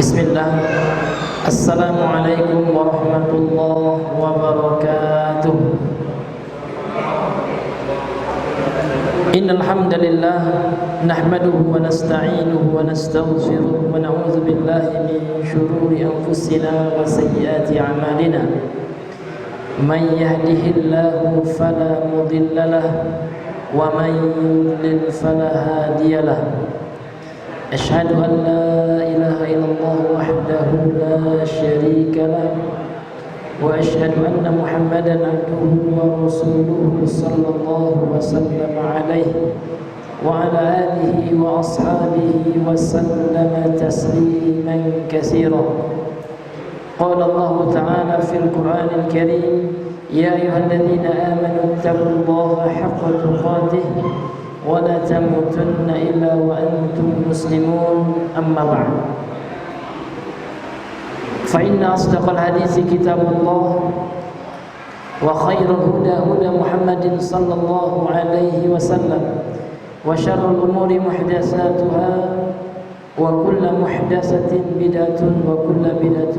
Bismillah. Assalamualaikum warahmatullahi wabarakatuh. Innal hamdalillah nahmaduhu wa nasta'inuhu wa nastaghfiruh wa na'udzu billahi min shururi anfusina wa sayyiati a'malina. Man yahdihillahu fala mudilla lahu wa man yudlil fala hadiya lahu. أشهد أن لا إله إلا الله وحده لا شريك له وأشهد أن محمدا عبده ورسوله صلى الله وسلم عليه وعلى آله وأصحابه وسلم تسليما كثيرا. قال الله تعالى في القرآن الكريم: يا أيها الذين آمنوا اتقوا الله حق تقاته ولا تموتن إلا وأنتم مسلمون. أما بعد، فإن أصدق الحديث كتاب الله وخير الهدى هدى محمد صلى الله عليه وسلم وشر الأمور محدثاتها وكل محدثة بدعة وكل بدعة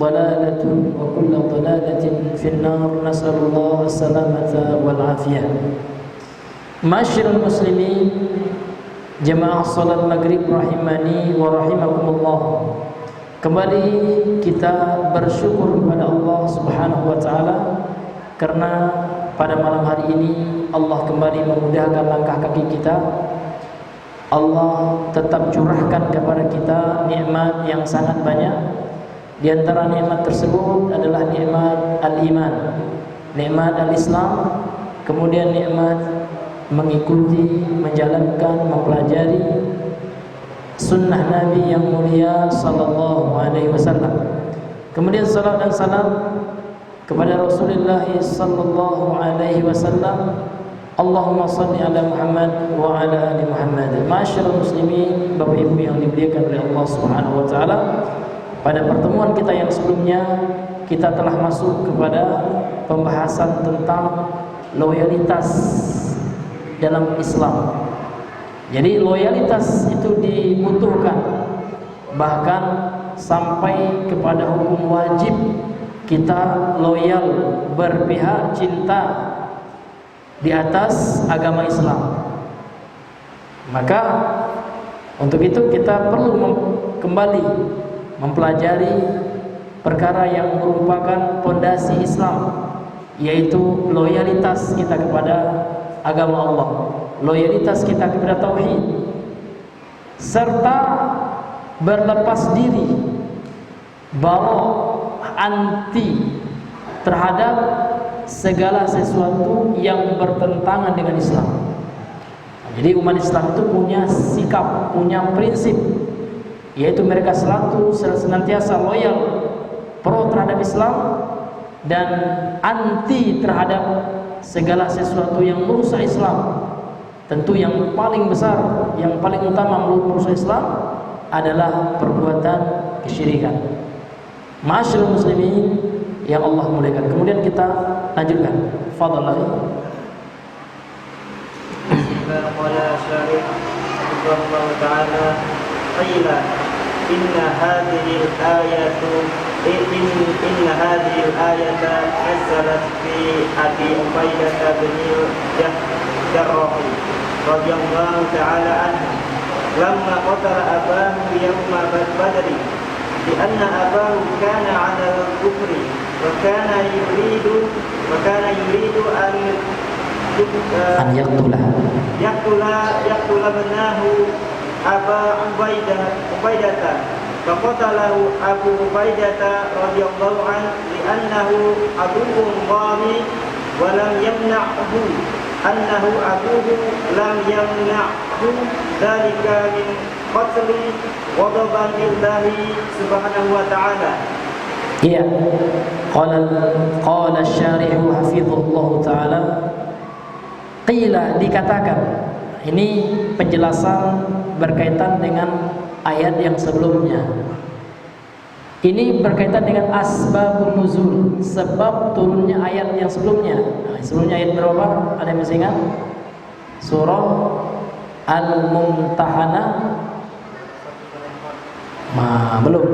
ضلالة وكل ضلالة في النار. نسأل الله السلامة والعافية. Masyarul muslimin, jemaah salat maghrib rahimani wa rahimakumullah. Kembali kita bersyukur kepada Allah Subhanahu wa taala karena pada malam hari ini Allah kembali memudahkan langkah kaki kita. Allah tetap curahkan kepada kita nikmat yang sangat banyak. Di antara nikmat tersebut adalah nikmat al-iman, nikmat al-Islam, kemudian nikmat mengikuti, menjalankan, mempelajari sunnah Nabi yang mulia sallallahu alaihi wasallam. Kemudian salat dan salam kepada Rasulullah sallallahu alaihi wasallam. Allahumma salli ala Muhammad wa ala ali Muhammad. Masyarul muslimin, Bapak Ibu yang dimuliakan oleh Allah Subhanahu wa taala, pada pertemuan kita yang sebelumnya kita telah masuk kepada pembahasan tentang loyalitas dalam Islam. Jadi loyalitas itu dibutuhkan, bahkan sampai kepada hukum wajib kita loyal, berpihak, cinta di atas agama Islam. Maka untuk itu kita perlu kembali mempelajari perkara yang merupakan pondasi Islam, yaitu loyalitas kita kepada agama Allah, loyalitas kita kepada tauhid, serta berlepas diri, bara, anti terhadap segala sesuatu yang bertentangan dengan Islam. Jadi umat Islam itu punya sikap, punya prinsip, yaitu mereka selalu senantiasa loyal, pro terhadap Islam dan anti terhadap segala sesuatu yang merusak Islam. Tentu yang paling besar, yang paling utama merusak Islam adalah perbuatan kesyirikan. Masyarul muslimin yang Allah muliakan. Kemudian kita lanjutkan. Fadhal. Qala syarih Allah Ta'ala qila inna hadhihi al-ayatu inna hadhihi al-ayata nazalat fi Abi Ubaidah bin Jarrah radhiyallahu ta'ala anhu lamma qatala abahu yawma Badr li anna abahu kana 'ala al-kufri wa kana yuridu an yaqtula banahu Aba Ubaidah فقتله أبو عبيدة رضي الله عنه لأنه عدو ضامي ولم يمنعه أنه عدو لم يمنعه ذلك من قتل غضبا لله سبحانه وتعالى. Iya, qala syarihu hafizahullah ta'ala, qila, dikatakan. Ini penjelasan berkaitan dengan ayat yang sebelumnya. Ini berkaitan dengan asbabun nuzul, sebab turunnya ayat yang sebelumnya. Sebelumnya ayat berapa? Ada yang masih ingat? Surah Al-Mumtahanah Belum.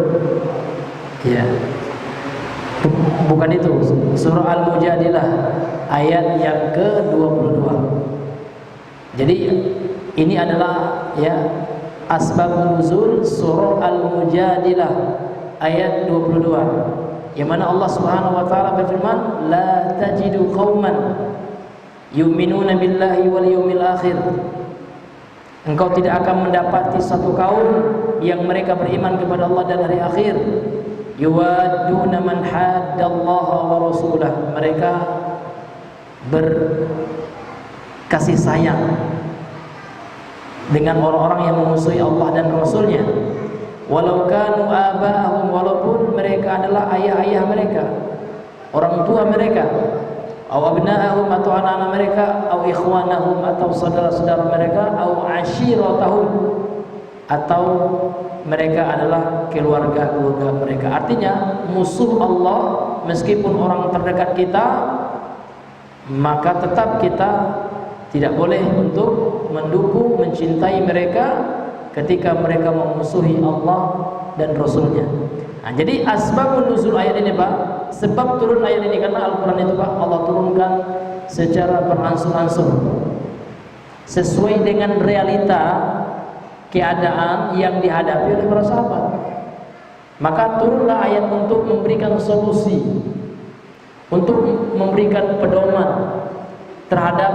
Ya. Bukan itu. Surah Al-Mujadilah ayat yang ke-22. Jadi ini adalah ya asbabun nuzul surah Al-Mujadilah ayat 22. Yang mana Allah Subhanahu wa taala berfirman, "La tajidu qauman yu'minuna billahi wal yawmil akhir." Engkau tidak akan mendapati satu kaum yang mereka beriman kepada Allah dan hari akhir, yuwadduna man haddallaha wa rasulah, mereka berkasih sayang dengan orang-orang yang memusuhi Allah dan Rasulnya, walau kanu aba'ahum, walaupun mereka adalah ayah-ayah mereka, orang tua mereka, aw abna'ahum, atau anak-anak mereka, aw ikhwanahum, atau saudara-saudara mereka, aw ashiratahum, atau mereka adalah keluarga-keluarga mereka. Artinya musuh Allah meskipun orang terdekat kita, maka tetap kita tidak boleh untuk mendukung, mencintai mereka ketika mereka memusuhi Allah dan Rasulnya. Nah, jadi asbabun nuzul ayat ini Pak, sebab turun ayat ini karena Al-Quran itu Pak Allah turunkan secara berangsur-angsur sesuai dengan realita keadaan yang dihadapi oleh para sahabat. Maka turunlah ayat untuk memberikan solusi, untuk memberikan pedoman terhadap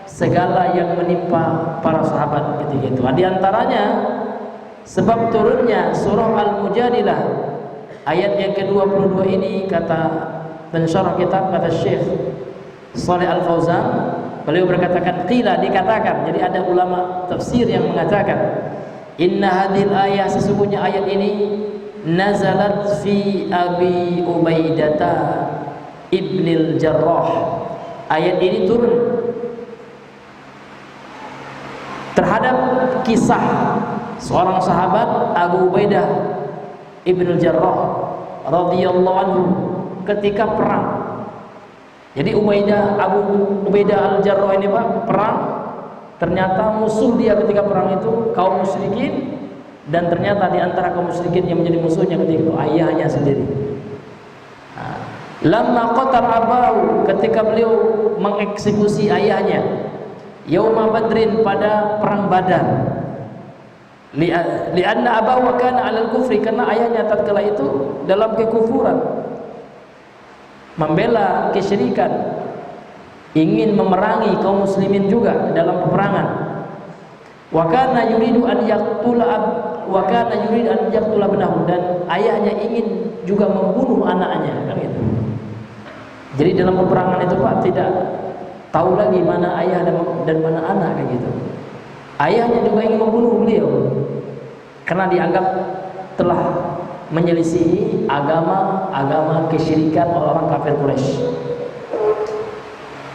segala yang menimpa para sahabat ketika itu. Di antaranya sebab turunnya surah Al-Mujadilah ayat yang ke-22 ini, kata pensyarah kitab, kata Syekh Shalih Al-Fauzan, beliau berkatakan qila, dikatakan. Jadi ada ulama tafsir yang mengatakan inna hadhil ayah, sesungguhnya ayat ini nazalat fi Abi Ubaidah ibnil Jarrah. Ayat ini turun terhadap kisah seorang sahabat Abu Ubaidah ibnul Jarrah radhiyallahu anhu ketika perang. Jadi Abu Ubaidah al-Jarrah ini Pak perang, ternyata musuh dia ketika perang itu kaum musyrikin, dan ternyata di antara kaum musyrikin yang menjadi musuhnya ketika itu ayahnya sendiri. Lamma qatal abahu, ketika beliau mengeksekusi ayahnya, yauma badrin, pada perang Badar. Lianna abahu kana 'alal kufri, karena ayahnya tatkala itu dalam kekufuran, membela kesyirikan, ingin memerangi kaum muslimin juga dalam peperangan. Wa kana yuridu an yaqtula benahu, dan ayahnya ingin juga membunuh anaknya, kan gitu. Jadi dalam peperangan itu Pak tidak tahu lagi mana ayah dan mana anak, kayak gitu. Ayahnya juga ingin membunuh beliau karena dianggap telah menyelisihi agama kesyirikan orang kafir Quraisy.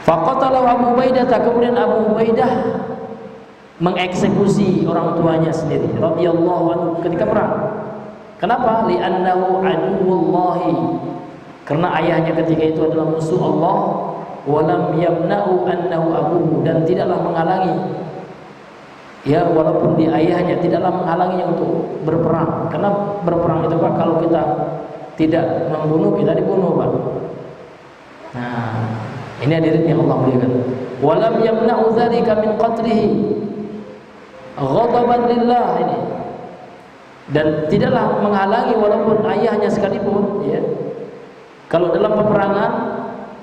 Faqatalahu Abu Ubaidah, kemudian Abu Ubaidah mengeksekusi orang tuanya sendiri radhiyallahu anhu ketika perang. Kenapa? Li'annahu aduwwullahi, karena ayahnya ketika itu adalah musuh Allah. Walam yamna'u annahu abuhu, dan tidaklah menghalangi, ya walaupun dia ayahnya, tidaklah menghalanginya untuk berperang. Karena berperang itu Pak, kalau kita tidak membunuh, kita dibunuh Pak. Nah, ini hadirin yang Allah muliakan. Walam yamna'u dzalika min qatlihi ghadaban lillah, ini, dan tidaklah menghalangi walaupun ayahnya sekalipun, ya, kalau dalam peperangan,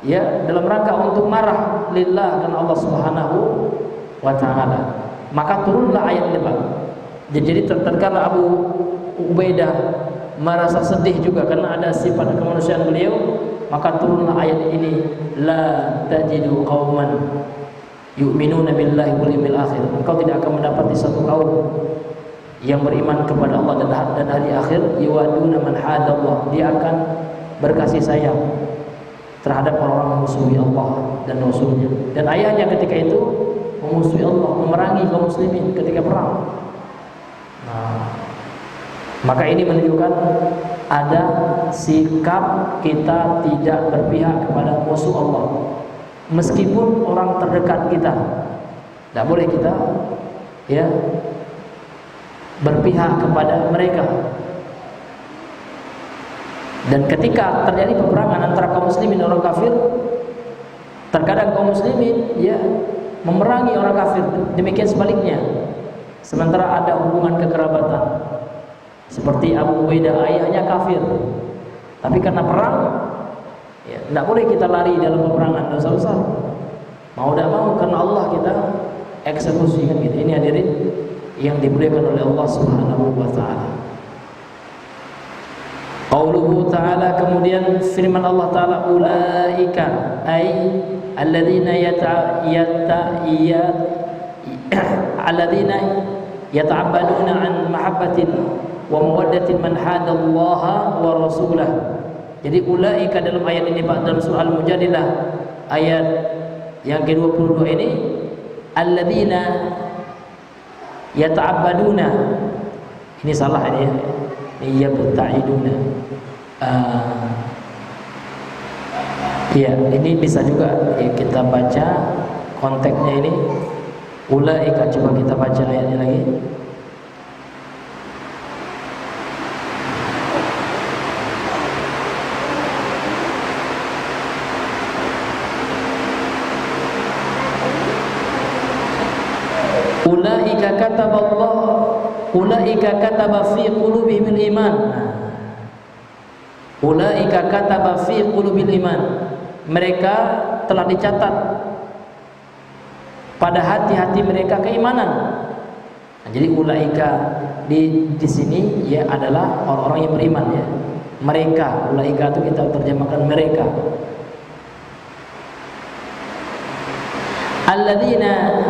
ya dalam rangka untuk marah lillah, karena Allah Subhanahu wa taala, maka turunlah ayat ini Pak. Jadi tatkala Abu Ubaidah merasa sedih juga karena ada sifat kemanusiaan beliau, maka turunlah ayat ini, la tajidu qauman yu'minuna billahi wal yawmil akhir. Engkau tidak akan mendapati satu kaum yang beriman kepada Allah dan hari akhir, yuwaduna man hadallah, dia akan berkasih sayang terhadap orang-orang memusuhi Allah dan Rasulnya. Dan ayahnya ketika itu memusuhi Allah, memerangi kaum muslimin ketika perang. Nah, maka ini menunjukkan ada sikap kita tidak berpihak kepada musuh Allah, meskipun orang terdekat kita. Tidak boleh kita, ya, berpihak kepada mereka. Dan ketika terjadi peperangan antara kaum muslimin dan orang kafir, terkadang kaum muslimin ya memerangi orang kafir, demikian sebaliknya. Sementara ada hubungan kekerabatan. Seperti Abu Ubaidah, ayahnya kafir, tapi karena perang ya tidak boleh kita lari dalam peperangan, dosa besar. Mau tidak mau karena Allah kita eksekusi kan gitu. Ini hadirin yang dimuliakan oleh Allah Subhanahu wa taala. Qauluhu ta'ala, kemudian firman Allah ta'ala, ulaika ay alladzina alladzina yata'abbaduna an mahabbatin wa mawaddatin man hadallaha wa rasulah. Jadi ulaika dalam ayat ini Pak, dalam surah Al-Mujadilah ayat yang ke-22 ini, alladzina yata'abbaduna, ini salah ini ya, yabta'iduna. Ya, ini bisa juga ya, kita baca konteksnya ini. Ulaika, coba kita baca ayatnya lagi. Ulaika kataballah, ulaika kataba fi qulubihimul iman. Ulaika kataba fi qulubil iman. Mereka telah dicatat pada hati-hati mereka keimanan. Nah, jadi ulaika di sini ya adalah orang-orang yang beriman ya. Mereka, ulaika itu kita terjemahkan mereka. Alladzina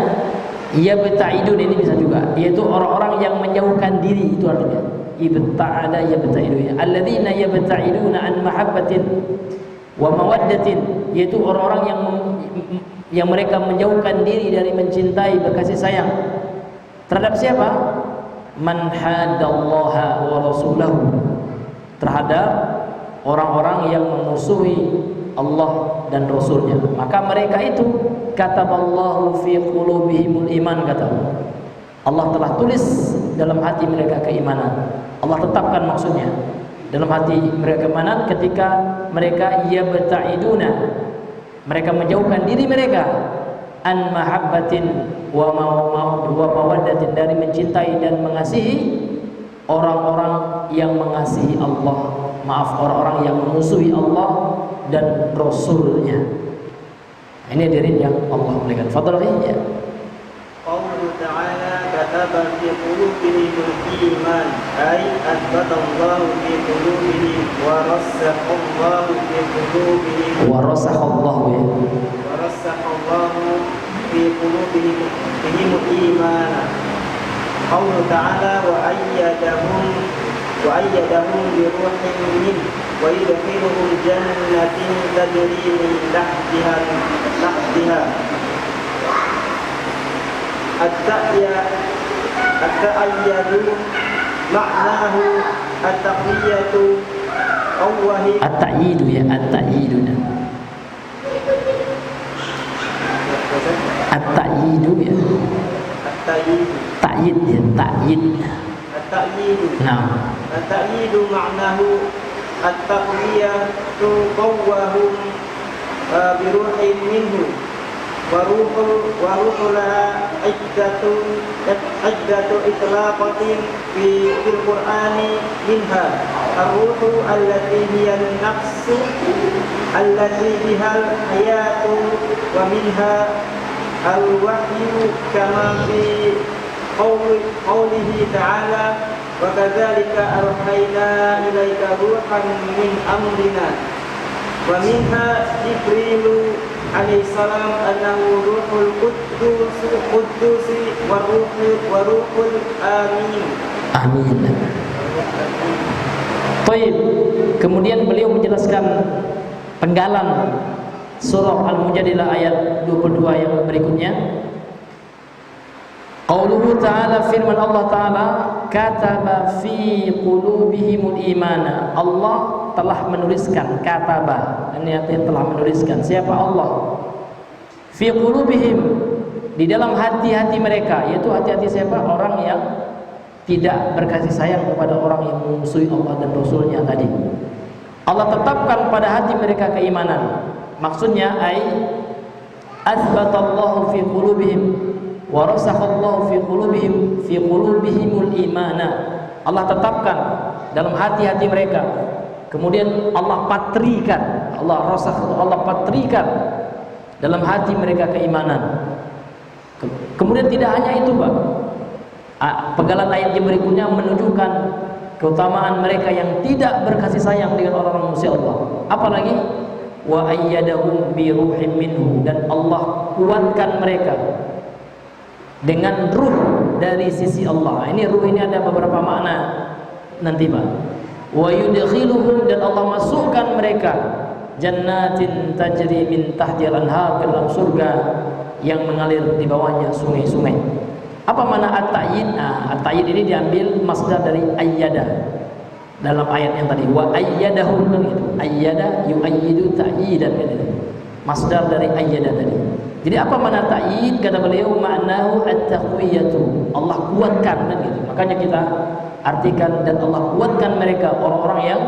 yabta'idun, ini bisa juga, yaitu orang-orang yang menjauhkan diri, itu artinya ibta'ada yabta'idu. Alladzina yabta'iduna an mahabbatin wa mawaddatin, yaitu orang-orang yang mereka menjauhkan diri dari mencintai, berkasih sayang terhadap siapa? Man hadallaha wa rasulahu, terhadap orang-orang yang memusuhi Allah dan Rasulnya. Maka mereka itu kataballahu fi qulubihimul iman, kata Allah telah tulis dalam hati mereka keimanan. Allah tetapkan maksudnya dalam hati mereka keimanan ketika mereka yabta'iduna, mereka menjauhkan diri mereka an mahabbatin wa mawaddatin, dari mencintai dan mengasihi orang-orang yang mengasihi Allah, maaf, orang-orang yang memusuhi Allah dan Rasulnya. Ini hadirin yang Allah muliakan. Fadhal ya. Qauluhu ta'ala kataba fi qulubihimul iman ay athbatallahu fi qulubihim wa rassakhallahu fi qulubihim Wa rasakhallahu ya. wa rassakhallahu fi qulubihim iman. Qauluhu ta'ala wa ayyadahum bi ruhin min wa yudkhiluhum jannatin tajri min tahtiha at-ta'ayyadu ma'nahu at-taqiyatu awwahi At-ta'yidu ya, at-ta'yiduna. At-ta'yidu ya. at-ta'yidu Ta'yid ya, ta'yid. at-ta'yidu Nah, at-ta'yidu ma'nahu at-taqiyatu qawwahum bi ruhin minhu wa ruhula iddatu itlaqatin fil qur'ani minha ar-ruhu allati hiya an-nafsu allati biha al-hayatu wa minha al-wahyu kama fi qawlihi ta'ala wa kadzalika arhayna ilaika ruhan min amrina wa minha Jibrilu alaihi salam annahu ruhul quddus wa ruhul amin. amin. Baik. Kemudian beliau menjelaskan penggalan surah Al-Mujadilah ayat 22 yang berikutnya. Qauluhu ta'ala, firman Allah ta'ala, kataba fi qulubihimul imana. Allah telah menuliskan, kataba, ini artinya telah menuliskan. Siapa Allah? Fi qulubihim, di dalam hati-hati mereka, yaitu hati-hati siapa? Orang yang tidak berkasih sayang kepada orang yang memusuhi Allah dan Rasulnya tadi. Allah tetapkan pada hati mereka keimanan. Maksudnya azbatallahu fi qulubihim wa rasakhallahu fi qulubihimul imana. Allah tetapkan dalam hati-hati mereka. Kemudian Allah patrikan, Allah patrikan dalam hati mereka keimanan. Kemudian tidak hanya itu, Pak. Pegalan ayat yang berikutnya menunjukkan keutamaan mereka yang tidak berkasih sayang dengan orang-orang musuh Allah. Apalagi wa ayyadahum bi ruhim minhu, dan Allah kuatkan mereka dengan ruh dari sisi Allah. Ini ruh ini ada beberapa makna nanti, Pak. Wa yudkhiluhum, dan Allah masukkan mereka jannatin tajri min tahtiha al-anhar, ke dalam surga yang mengalir di bawahnya sungai-sungai. Apa makna at-ta'yid? At-ta'yid ini diambil masdar dari ayyada dalam ayat yang tadi, wa ayyadahum, kan gitu. Ayyada yu'ayyidu ta'yidan, kan gitu. Masdar dari ayyada tadi. Jadi apa makna ta'yid? Kata beliau, ma'nahu at-taqwiyatu, Allah kuatkan, kan gitu. Makanya kita artikan, dan Allah kuatkan mereka, orang-orang yang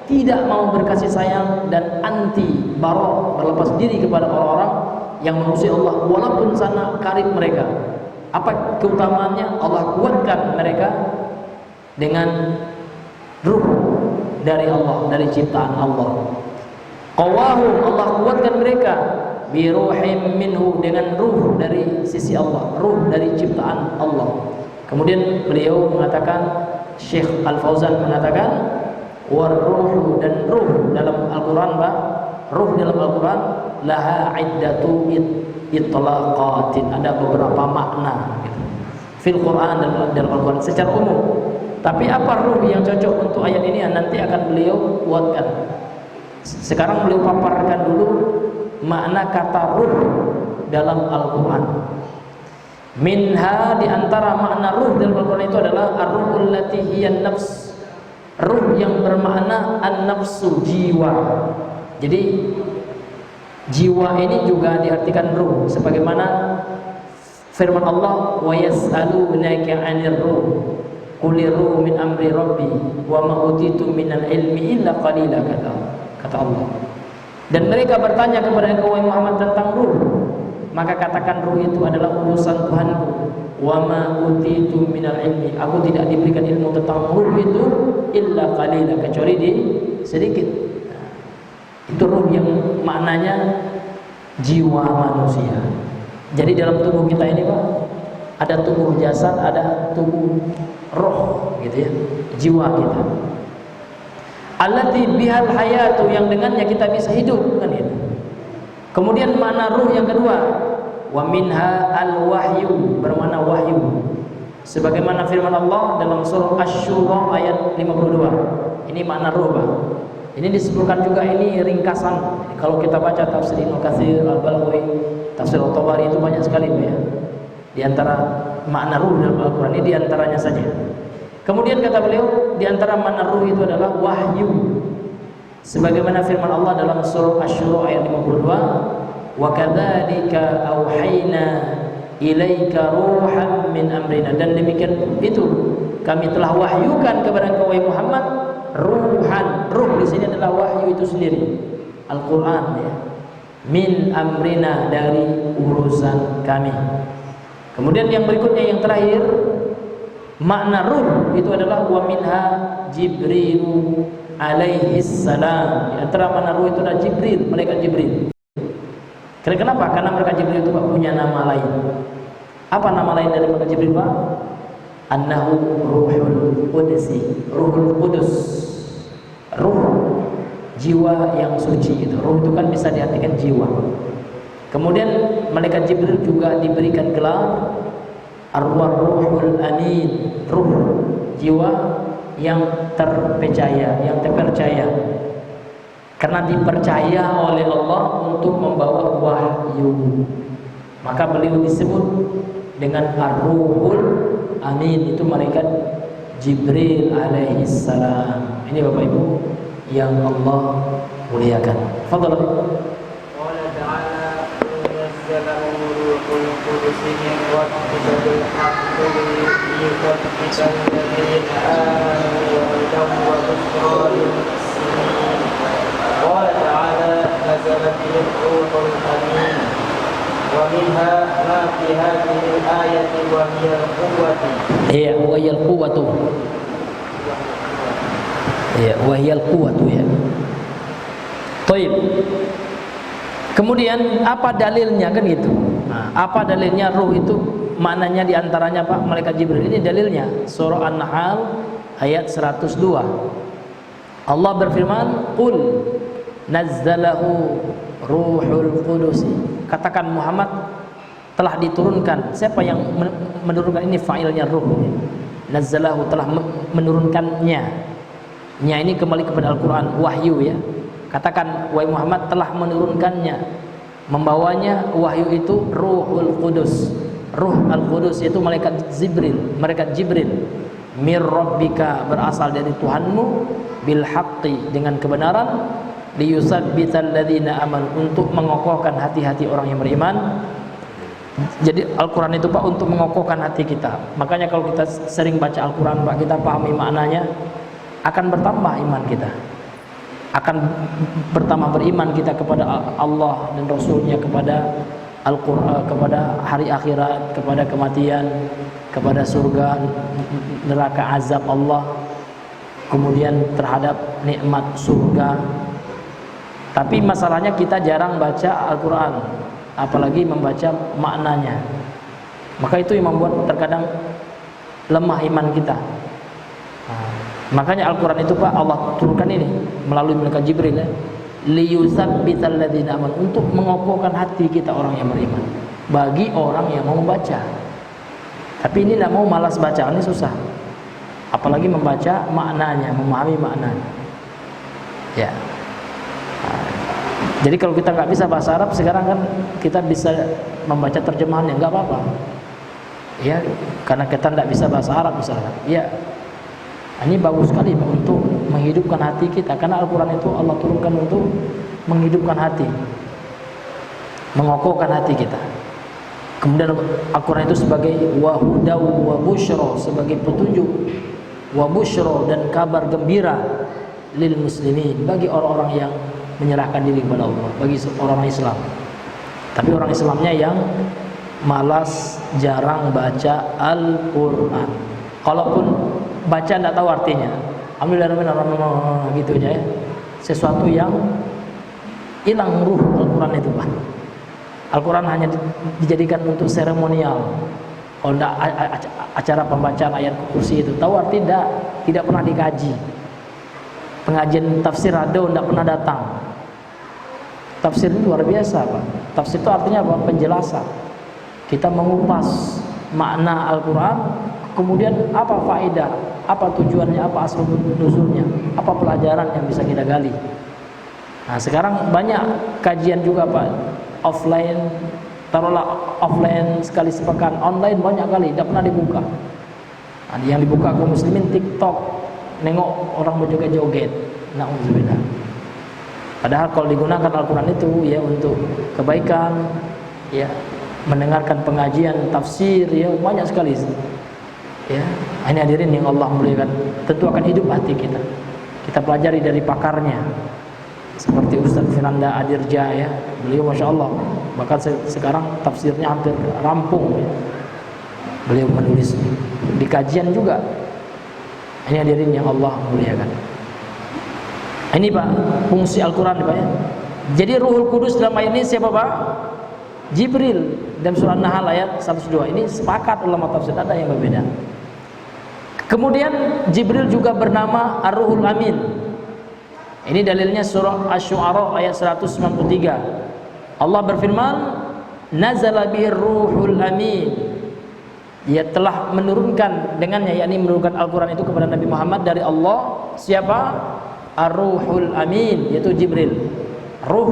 tidak mau berkasih sayang dan anti barok, berlepas diri kepada orang-orang yang memusuhi Allah walaupun sana karib mereka. Apa keutamaannya? Allah kuatkan mereka dengan ruh dari Allah, dari ciptaan Allah. Qawahum, Allah kuatkan mereka bi ruhim minhu, dengan ruh dari sisi Allah, ruh dari ciptaan Allah. Kemudian beliau mengatakan, Syekh Al-Fauzan mengatakan, waruhu, dan ruh dalam Al-Quran, Pak, ruh dalam Al-Quran laha iddatu itlaqatin, ada beberapa makna gitu. Fil Quran, dalam Al-Quran secara umum. Tapi apa ruh yang cocok untuk ayat ini nanti akan beliau kuatkan. Sekarang beliau paparkan dulu makna kata ruh dalam Al-Quran. Minha, di antara makna ruh dalam Al-Quran itu adalah ar-ruhul lati hiyan nafs, ruh yang bermakna an-nafsu, jiwa. Jadi jiwa ini juga diartikan ruh, sebagaimana firman Allah, wa yas'alunaka 'anir ruh qulir ruh min amri rabbi wa ma utitu minal ilmi illa qalila, kata Allah. Dan mereka bertanya kepada engkau wahai Muhammad tentang ruh, maka katakan ruh itu adalah urusan Tuhanku. Wa ma utitu minal ilmi, aku tidak diberikan ilmu tentang ruh itu illa qalila, kecuali di sedikit. Itu ruh yang maknanya jiwa manusia. Jadi dalam tubuh kita ini, Pak, ada tubuh jasad, ada tubuh roh, gitu ya, jiwa kita. Allati bihal hayatu, yang dengannya kita bisa hidup, kan gitu. Kemudian makna ruh yang kedua, wa minha al-wahyu, bermakna wahyu. Sebagaimana firman Allah dalam surah Asy-Syura ayat 52. Ini makna ruh, Pak. Ini disebutkan juga, ini ringkasan. Kalau kita baca tafsir Ibnu Katsir, Al-Balaghi, tafsir At-Tabari, itu banyak sekali, Pak, ya. Di antara makna ruh dalam Al-Quran ini, di antaranya saja. Kemudian kata beliau, di antara makna ruh itu adalah wahyu. Sebagaimana firman Allah dalam surah Asy-Syura ayat 52, wa kadzalika auhayna ilaika ruhan min amrina, dan demikian itu kami telah wahyukan kepada engkau wahai Muhammad ruhan. Ruh di sini adalah wahyu itu sendiri, Al-Qur'an, ya. Min amrina, dari urusan kami. Kemudian yang berikutnya, yang terakhir, makna ruh itu adalah wa minha Jibril alaihi salam. Di antara makna ruh itu adalah Jibril, malaikat Jibril. Kenapa? Karena malaikat Jibril itu, Pak, punya nama lain. Apa nama lain dari malaikat Jibril, Pak? Annahu ruhul qudsi, ruhul qudus, ruh, jiwa yang suci itu. Ruh itu kan bisa diartikan jiwa. Kemudian malaikat Jibril juga diberikan gelar ar-ruhul amin, ruh, jiwa yang terpercaya, karena dipercaya oleh Allah untuk membawa wahyu. Maka beliau disebut dengan ar-ruhul amin, itu malaikat Jibril alaihi salam. Ini Bapak Ibu yang Allah muliakan. Fadhal. Qala ta'ala nazzala ruhul القدس من ربك بالحق ليثبت الذين آمنوا وهدى وبشرى للمحسنين. قال تعالى: نزل به الروح الأمين. ومنها ما في هذه الآية وهي القوة. وهي القوة. وهي القوة ya. Taib. Kemudian apa dalilnya kan gitu. Nah, apa dalilnya ruh itu maknanya diantaranya Pak malaikat Jibril. Ini dalilnya surah An-Nahl ayat 102. Allah berfirman, "Qul nazzalahu ruhul qudus." Katakan Muhammad telah diturunkan. Siapa yang menurunkan ini? Fa'ilnya ruh. Nazzalahu telah menurunkannya. Nya ini kembali kepada Al-Qur'an, wahyu ya. Katakan wahai Muhammad telah menurunkannya, membawanya wahyu itu Ruhul Qudus. Ruh Al-Qudus itu malaikat Jibril. Mir rabbika berasal dari Tuhanmu, bil haqqi dengan kebenaran, liyusabbital ladzina amanu untuk mengokohkan hati-hati orang yang beriman. Jadi Al-Qur'an itu Pak untuk mengokohkan hati kita. Makanya kalau kita sering baca Al-Qur'an Pak, kita pahami maknanya, akan bertambah iman kita. Akan bertambah beriman kita kepada Allah dan Rasulnya, kepada Al-Quran, kepada hari akhirat, kepada kematian, kepada surga, neraka azab Allah, kemudian terhadap nikmat surga. Tapi masalahnya kita jarang baca Al-Quran, apalagi membaca maknanya. Maka itu yang membuat terkadang lemah iman kita. Makanya Al-Quran itu Pak Allah turunkan ini melalui malaikat Jibril ya. Liyusabbital ladzina amanu untuk mengokohkan hati kita orang yang beriman. Bagi orang yang mau baca. Tapi ini tidak mau malas baca, ini susah. Apalagi membaca maknanya, memahami maknanya. Ya. Jadi kalau kita nggak bisa bahasa Arab sekarang kan kita bisa membaca terjemahannya, nggak apa-apa. Ya, karena kita tidak bisa bahasa Arab misalnya. Ya. Ini bagus sekali Pak untuk menghidupkan hati kita, karena Al-Quran itu Allah turunkan untuk menghidupkan hati, mengokohkan hati kita. Kemudian Al-Quran itu sebagai wahudaw wa busyra, sebagai petunjuk, wa busyra dan kabar gembira lil muslimin, bagi orang-orang yang menyerahkan diri kepada Allah, bagi orang Islam. Tapi orang Islamnya yang malas, jarang baca Al-Quran. Kalaupun baca tidak tahu artinya, alhamdulillah gitu aja ya. Sesuatu yang hilang ruh Al-Quran itu Pak. Al-Quran hanya dijadikan untuk seremonial. Kalau tidak acara pembacaan ayat kursi itu tahu arti tidak pernah dikaji. Pengajian tafsir ada tidak pernah datang. Tafsir itu luar biasa Pak. Tafsir itu artinya apa? Penjelasan. Kita mengupas makna Al-Quran, kemudian apa faedah, apa tujuannya, apa asal nuzulnya, apa pelajaran yang bisa kita gali. Nah sekarang banyak kajian juga Pak, offline, taruhlah offline sekali sepekan, online banyak kali, tidak pernah dibuka. Nah, yang dibuka kaum muslimin TikTok, nengok orang berjoget-joget, na'udzubillah. Padahal kalau digunakan Al-Quran itu ya untuk kebaikan, ya mendengarkan pengajian, tafsir, ya banyak sekali. Ya, ini hadirin yang Allah muliakan, tentu akan hidup hati kita. Kita pelajari dari pakarnya, seperti Ustaz Firanda Adirja ya, beliau masya Allah, bahkan sekarang tafsirnya hampir rampung. Ya. Beliau menulis di kajian juga. Ini hadirin yang Allah muliakan. Ini Pak, fungsi Al-Quran Pak ya. Jadi Ruhul Qudus dalam ayat ini siapa Pak? Jibril. Dalam surah An-Nahl ayat 102. Ini sepakat ulama tafsir, ada yang berbeda. Kemudian Jibril juga bernama Ar-Ruhul Amin. Ini dalilnya surah Asy-Syu'ara ayat 193. Allah berfirman, "Nazala bihir Ruhul Amin." Ia telah menurunkan dengannya, yakni menurunkan Al-Quran itu kepada Nabi Muhammad dari Allah. Siapa? Ar-Ruhul Amin, yaitu Jibril. Ruh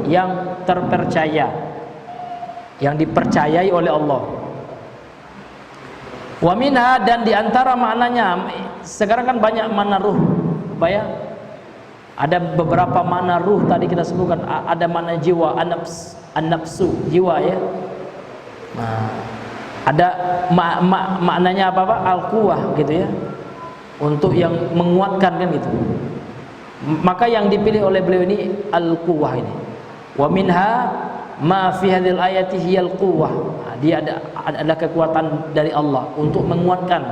yang terpercaya, yang dipercayai oleh Allah. Wa minha, dan diantara maknanya, sekarang kan banyak makna ruh, Pak ya. Ada beberapa makna ruh tadi kita sebutkan. Ada makna jiwa, an-nafsu, jiwa ya. Nah, ada maknanya apa Pak? Al-quwah gitu ya. Untuk yang menguatkan kan gitu. Maka yang dipilih oleh beliau ini al-quwah ini. Wa minha ma fi hadhil ayati hiyal quwwah. Dia ada kekuatan dari Allah untuk menguatkan.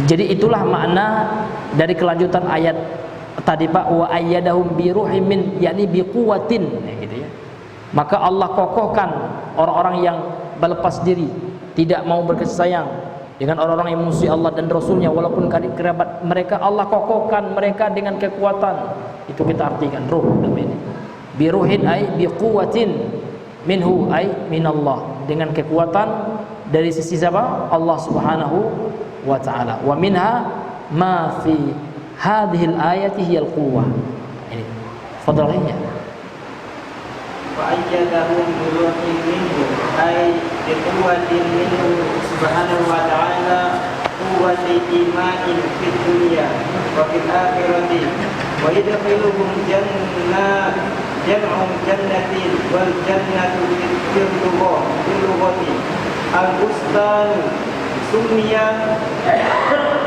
Jadi itulah makna dari kelanjutan ayat tadi Pak, wa ayyadahum bi ruhim min, yakni bi quwwatin gitu ya. Maka Allah kokohkan orang-orang yang berlepas diri, tidak mau berkasih sayang dengan orang-orang yang musuh Allah dan Rasulnya, walaupun kerabat mereka, Allah kokohkan mereka dengan kekuatan. Itu kita artikan ruh namanya ini. Bi ruhin ay bi quwwatin minhu ay minallah, dengan kekuatan dari sisi siapa? Allah Subhanahu wa ta'ala. Wa minha ma fi hadhil ayati hiyal quwwah. Ini fadlahnya. Wa ayyadahum bi ruhin minhu ay bi quwwatin minhu subhanahu wa ta'ala, quwwati imanin fid dunya wa fil akhirati, wa yadkhiluhum jam'u jannatin wal jannatu fil lughati al-bustan summiya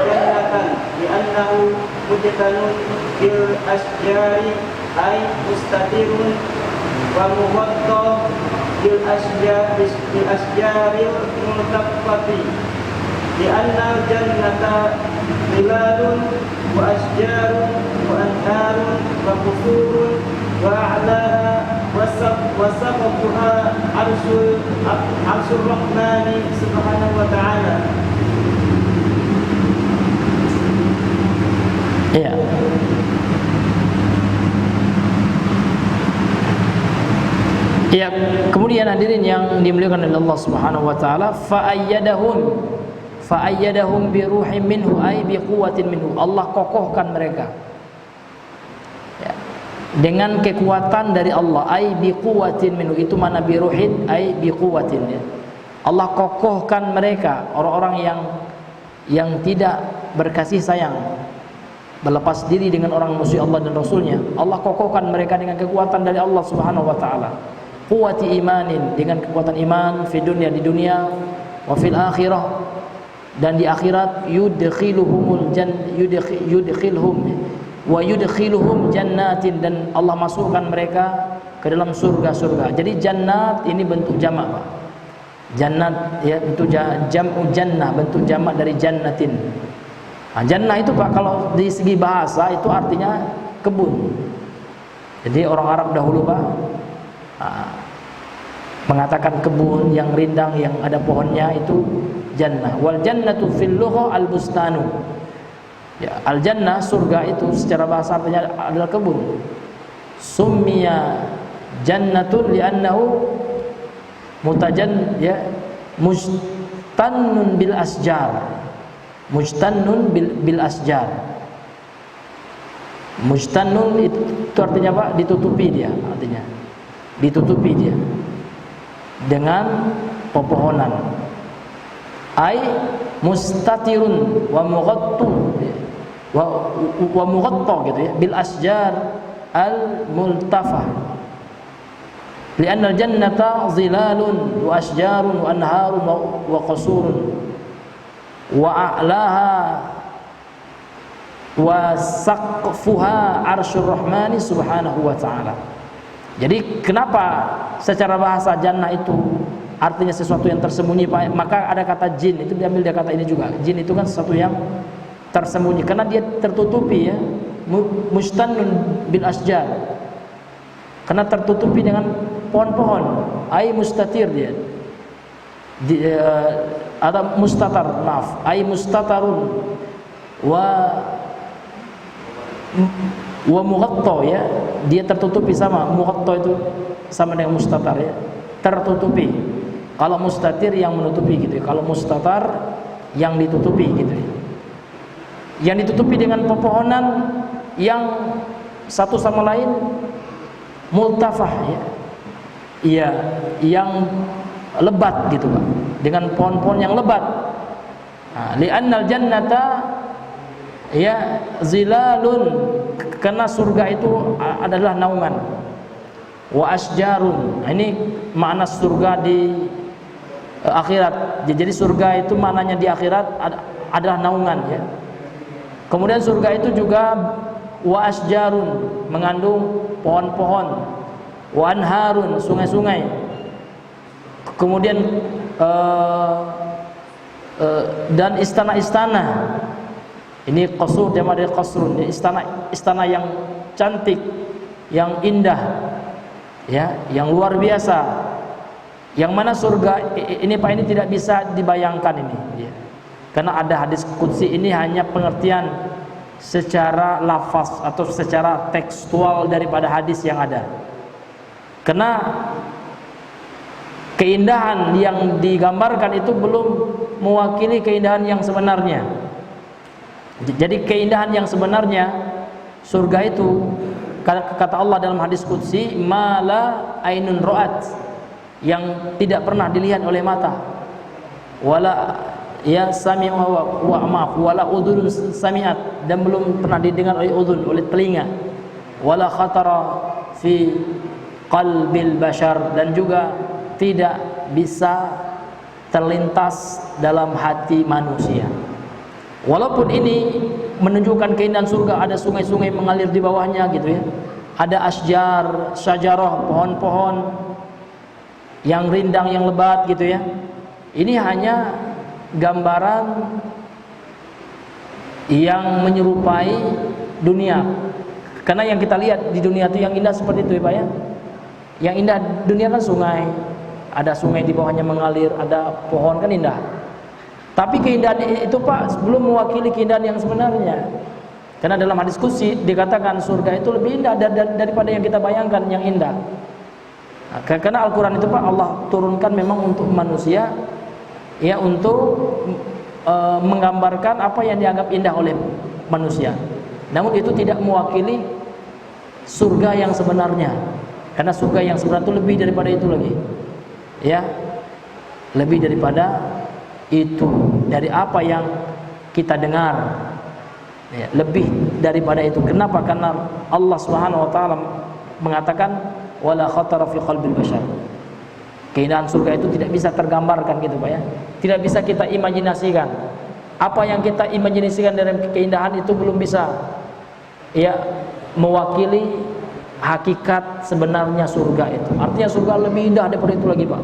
jannatan li'annahu mujtanun bil asjari ay mustatirun wa muwatta bil asjaril multaffati li'anna jannata zilalun wa asjarun wa anharun wa qusurun wa a'laha wa saqafuha arsyur rahmani subhanahu wa ta'ala. Ya. Ya, kemudian hadirin yang dimuliakan oleh Allah Subhanahu wa taala, fa ayyadahum bi ruhim minhu ay bi quwwatin minhu. Allah kokohkan mereka. Ya. Dengan kekuatan dari Allah, ay bi quwwatin minhu. Itu mana bi ruhin ay bi quwwatin ya. Allah kokohkan mereka, orang-orang yang tidak berkasih sayang, berlepas diri dengan orang musuh Allah dan Rasulnya. Allah kokohkan mereka dengan kekuatan dari Allah Subhanahu wa taala. Quwwati imanin, dengan kekuatan iman di dunia wa fil akhirah, dan di akhirat, yudkhiluhum wa yudkhiluhum jannatin, dan Allah masukkan mereka ke dalam surga-surga. Jadi jannat ini bentuk jamak Pak. Jannat ya, bentuk jam'u jannah, bentuk jamak dari jannatin. Nah, jannah itu Pak, kalau di segi bahasa itu artinya kebun. Jadi orang Arab dahulu Pak mengatakan kebun yang rindang yang ada pohonnya itu jannah. Wal jannatu fil lughah al bustanu. Ya, al jannah surga itu secara bahasa artinya adalah kebun. Summiya jannatun li'annahu mujtannun bil asjar. Mujtannun bil asjar. Mujtannun itu artinya apa? Ditutupi dia, artinya ditutupi dia dengan pepohonan. Ai mustatirun wa mughattu wa mughatta gitu ya, bil asjar al multafah. Lianna al jannata zilalun wa asjarun wa anharun wa qasurun wa a'laha wa saqfuha arsyur rahmani subhanahu wa ta'ala. Jadi kenapa secara bahasa jannah itu artinya sesuatu yang tersembunyi, maka ada kata jin, itu diambil dari kata ini juga. Jin itu kan sesuatu yang tersembunyi karena dia tertutupi ya, mustannun bil asjar, karena tertutupi dengan pohon-pohon. Ai mustatir dia, ada mustatar, maaf, ai mustatarun wa mughatta ya, dia tertutupi, sama mughatta itu sama dengan mustatar ya, tertutupi. Kalau mustatir yang menutupi gitu ya, kalau mustatar yang ditutupi gitu ya. Yang ditutupi dengan pepohonan yang satu sama lain multafah ya. Iya, yang lebat gitu Pak, dengan pohon-pohon yang lebat. Nah, li'annal jannata ya zilalun, karena surga itu adalah naungan. wa asjarun. Ini makna surga di akhirat. Jadi surga itu maknanya di akhirat adalah naungan ya. Kemudian surga itu juga wa asjarun, mengandung pohon-pohon, wa anharun, sungai-sungai. Kemudian dan istana-istana. Ini qasur, jama' dari qasrun, istana yang cantik, yang indah, ya, yang luar biasa. Yang mana surga ini Pak, ini tidak bisa dibayangkan ini, ya. Karena ada hadis qudsi, ini hanya pengertian secara lafaz atau secara tekstual daripada hadis yang ada. Karena keindahan yang digambarkan itu belum mewakili keindahan yang sebenarnya. Jadi keindahan yang sebenarnya surga itu, kata Allah dalam hadis qudsi, mala ainun ra'at, yang tidak pernah dilihat oleh mata, wala ya sami'a wala udhun sami'at, dan belum pernah didengar oleh udhun, oleh telinga, wala khatara fi qalbil bashar, dan juga tidak bisa terlintas dalam hati manusia. Walaupun ini menunjukkan keindahan surga, ada sungai-sungai mengalir di bawahnya gitu ya, ada asjar, syajarah, pohon-pohon yang rindang, yang lebat gitu ya. Ini hanya gambaran yang menyerupai dunia. Karena yang kita lihat di dunia itu yang indah seperti itu ya Pak ya. Yang indah dunia kan sungai, ada sungai di bawahnya mengalir, ada pohon, kan indah. Tapi keindahan itu Pak belum mewakili keindahan yang sebenarnya. Karena dalam hadis qudsi dikatakan surga itu lebih indah daripada yang kita bayangkan yang indah. Nah, karena Al-Quran itu Pak Allah turunkan memang untuk manusia, ya, untuk menggambarkan apa yang dianggap indah oleh manusia. Namun itu tidak mewakili surga yang sebenarnya. Karena surga yang sebenarnya itu lebih daripada itu lagi, ya, lebih daripada itu, dari apa yang kita dengar, ya, lebih daripada itu. Kenapa? Karena Allah Subhanahu wa taala mengatakan wala khatara fi qalbil bashar. Keindahan surga itu tidak bisa tergambarkan gitu Pak ya. Tidak bisa kita imajinasikan. Apa yang kita imajinasikan dari keindahan itu belum bisa, ya, mewakili hakikat sebenarnya surga itu. Artinya surga lebih indah daripada itu lagi Pak.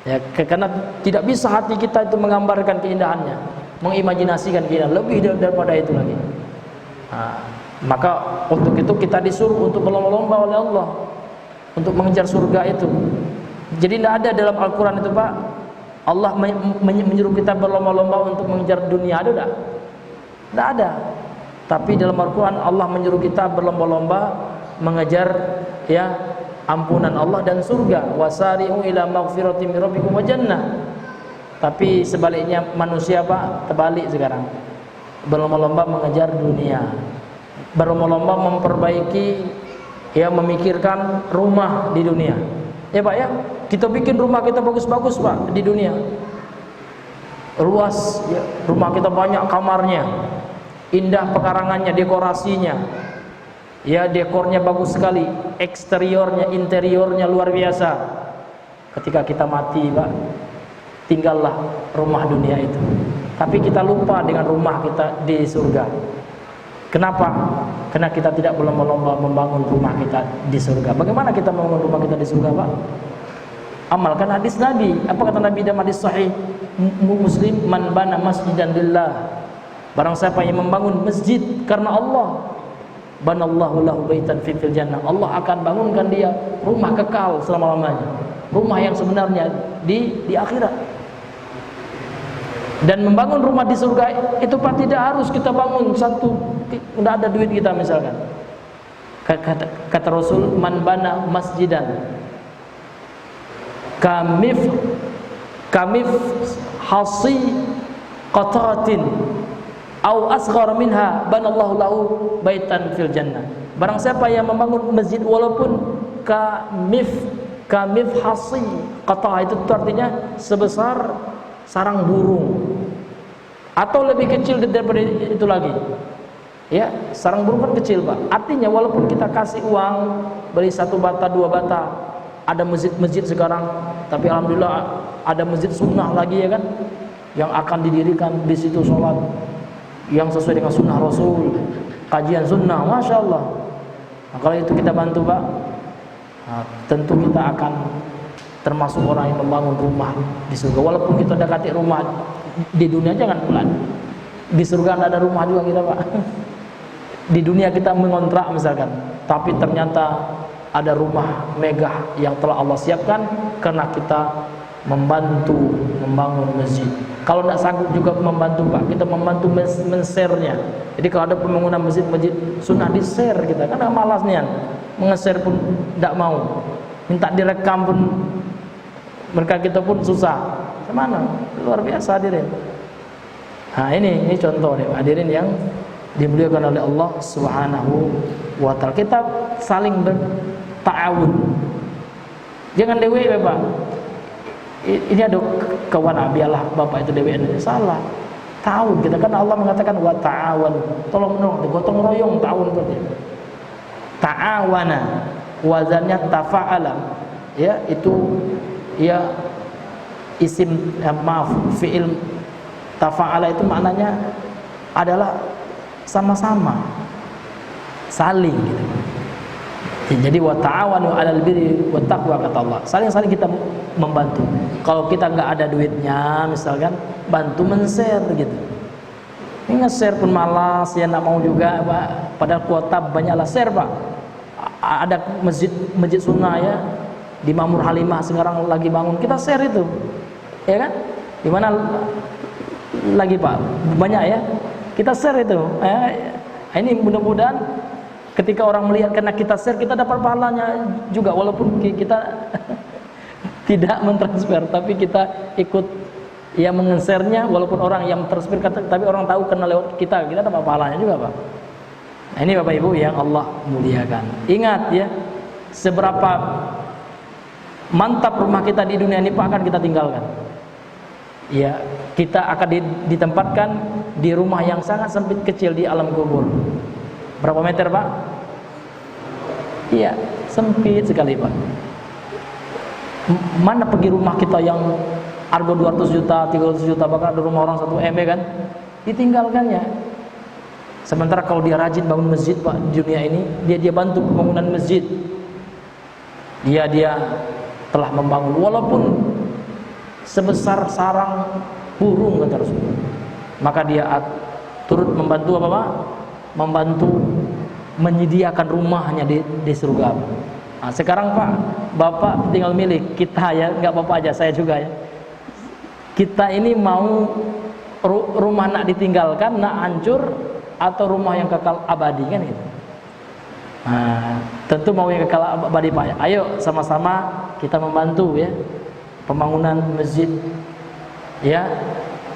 Ya, karena tidak bisa hati kita itu menggambarkan keindahannya, mengimajinasikan keindahan lebih daripada itu lagi. Nah, maka untuk itu kita disuruh untuk berlomba-lomba oleh Allah untuk mengejar surga itu. Jadi tidak ada dalam Al-Quran itu Pak Allah menyuruh kita berlomba-lomba untuk mengejar dunia, ada tidak? Tidak ada. Tapi dalam Al-Quran Allah menyuruh kita berlomba-lomba mengejar, ya, ampunan Allah dan surga. Wasari'u ila maghfiratin min rabbikum wa jannah. Tapi sebaliknya manusia Pak terbalik sekarang. Berlomba-lomba mengejar dunia. Berlomba-lomba memperbaiki, ya, memikirkan rumah di dunia. Ya Pak ya, kita bikin rumah kita bagus-bagus Pak di dunia. Luas, ya, rumah kita banyak kamarnya, indah pekarangannya, dekorasinya. Ya, dekornya bagus sekali, eksteriornya, interiornya luar biasa. Ketika kita mati Pak, tinggallah rumah dunia itu. Tapi kita lupa dengan rumah kita di surga. Kenapa? Karena kita tidak berlomba-lomba membangun rumah kita di surga. Bagaimana kita membangun rumah kita di surga Pak? Amalkan hadis Nabi. Apa kata Nabi dalam hadis sahih Muslim? Man bana masjidan lillah. Barang siapa yang membangun masjid karena Allah, banallahu lahu baitan fil jannah. Allah akan bangunkan dia rumah kekal selama-lamanya. Rumah yang sebenarnya di akhirat. Dan membangun rumah di surga itu Pak tidak harus kita bangun satu, tidak ada duit kita misalkan. Kata Rasul, man bana masjidan kamif hasi qatatin au asghar minha banallahu lahu baitan fil jannah. Barang siapa yang membangun masjid walaupun kamif hasi qata, itu artinya sebesar sarang burung atau lebih kecil daripada itu lagi, Ya, sarang burung kan kecil Pak. Artinya walaupun kita kasih uang beli 1 bata 2 bata, ada masjid-masjid sekarang, tapi alhamdulillah ada masjid sunnah lagi ya kan, yang akan didirikan di situ sholat yang sesuai dengan sunnah Rasul, kajian sunnah, masya Allah. Nah, kalau itu kita bantu Pak, nah, tentu kita akan termasuk orang yang membangun rumah di surga. Walaupun kita dekati rumah di dunia, jangan pula di surga tidak ada rumah juga kita Pak. Di dunia kita mengontrak misalkan, tapi ternyata ada rumah megah yang telah Allah siapkan karena kita membantu membangun masjid. Kalau tidak sanggup juga membantu Pak, kita membantu men-share-nya. Jadi kalau ada pembangunan masjid-masjid sunnah di-share kita, karena malas nih nge-share pun tidak mau, minta direkam pun mereka kita pun susah. Kemana? Luar biasa hadirin. Nah ini contoh nih hadirin yang dimuliakan oleh Allah Subhanahu wa ta'ala. Kita saling berta'awun. Jangan dewe Pak. Ini ada kawan biarlah Bapak itu dewe, salah. Ta'awun kita kan Allah mengatakan wa ta'awan. Tolong menolong, gotong royong ta'awun berarti. Ta'awana wazannya tafa'ala. Ya, itu ya isim fi'il tafa'ala itu maknanya adalah sama-sama, saling gitu. Jadi wa ta'awanu 'alal birri wat taqwa kata Allah. Saling-saling kita membantu. Kalau kita nggak ada duitnya misalkan, bantu men-share gitu. Ini nge-share pun malas, ya nggak mau juga Pak. Padahal kuota banyaklah share Pak. Ada masjid sunnah ya di Mamur Halimah sekarang lagi bangun, kita share itu. Ya kan? Di mana lagi Pak? Banyak ya. Kita share itu. Ini mudah-mudahan ketika orang melihat karena kita share, kita dapat pahalanya juga walaupun kita tidak mentransfer, tapi kita ikut ya men-share-nya, walaupun orang yang transfer tapi orang tahu karena lewat kita dapat pahalanya juga Pak. Nah, ini Bapak Ibu yang Allah muliakan. Ingat ya, seberapa mantap rumah kita di dunia ini Pak akan kita tinggalkan. Ya, kita akan ditempatkan di rumah yang sangat sempit kecil di alam kubur. Berapa meter Pak? Iya, sempit sekali Pak. Mana pergi rumah kita yang harga 200 juta, 300 juta, bahkan ada rumah orang 1 M kan? Ditinggalkannya. Sementara kalau dia rajin bangun masjid Pak di dunia ini, dia bantu pembangunan masjid. Dia telah membangun walaupun sebesar sarang burung kata Rasulullah. Maka dia turut membantu apa Pak? Membantu menyediakan rumahnya di surga. Nah, sekarang Pak, Bapak tinggal milih kita ya, nggak Bapak aja, saya juga ya. Kita ini mau rumah nak ditinggalkan, nak hancur, atau rumah yang kekal abadi kan gitu. Nah, tentu mau yang kekal abadi Pak ya. Ayo sama-sama kita membantu ya pembangunan masjid ya,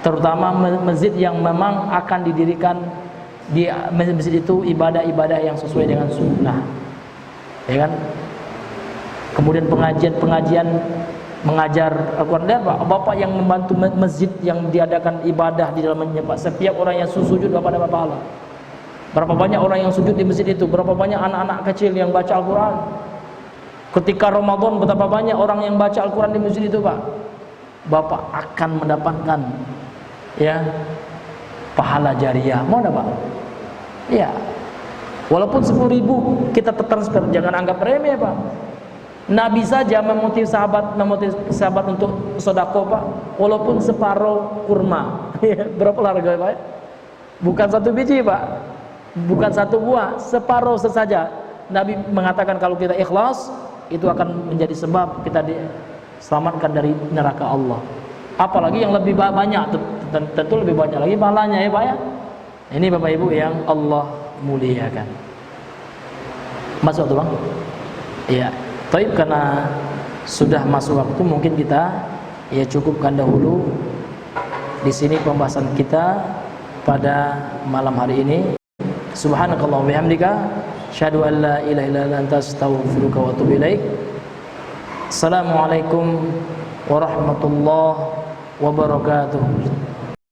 terutama masjid yang memang akan didirikan di masjid itu ibadah-ibadah yang sesuai dengan sunnah ya kan. Kemudian pengajian mengajar Al-Quran, dan Bapak yang membantu masjid yang diadakan ibadah di dalamnya Pak. Setiap orang yang sujud Bapak dapat pahala. Berapa banyak orang yang sujud di masjid itu, berapa banyak anak-anak kecil yang baca Al-Quran. Ketika Ramadan betapa banyak orang yang baca Al-Quran di masjid itu Pak. Bapak akan mendapatkan ya pahala jariah. Mau enggak Pak? Ya. Walaupun 10.000 kita transfer, jangan anggap remeh Pak. Nabi saja memotivasi sahabat untuk sedekah Pak, walaupun separuh kurma. Berapa harga Pak? Bukan 1 biji Pak, bukan 1 buah, separuh saja. Nabi mengatakan kalau kita ikhlas, itu akan menjadi sebab kita diselamatkan dari neraka Allah. Apalagi yang lebih banyak, tentu lebih banyak lagi pahalanya ya Pak ya. Ini Bapak Ibu yang Allah muliakan. Masuk tuh Bang? Iya. Baik, karena sudah masuk waktu, mungkin kita ya cukupkan dahulu di sini pembahasan kita pada malam hari ini. Subhanakallahumma bihamdika, asyhadu an la ilaha illa anta, astaghfiruka wa atubu ilaik. Assalamualaikum warahmatullahi wabarakatuh.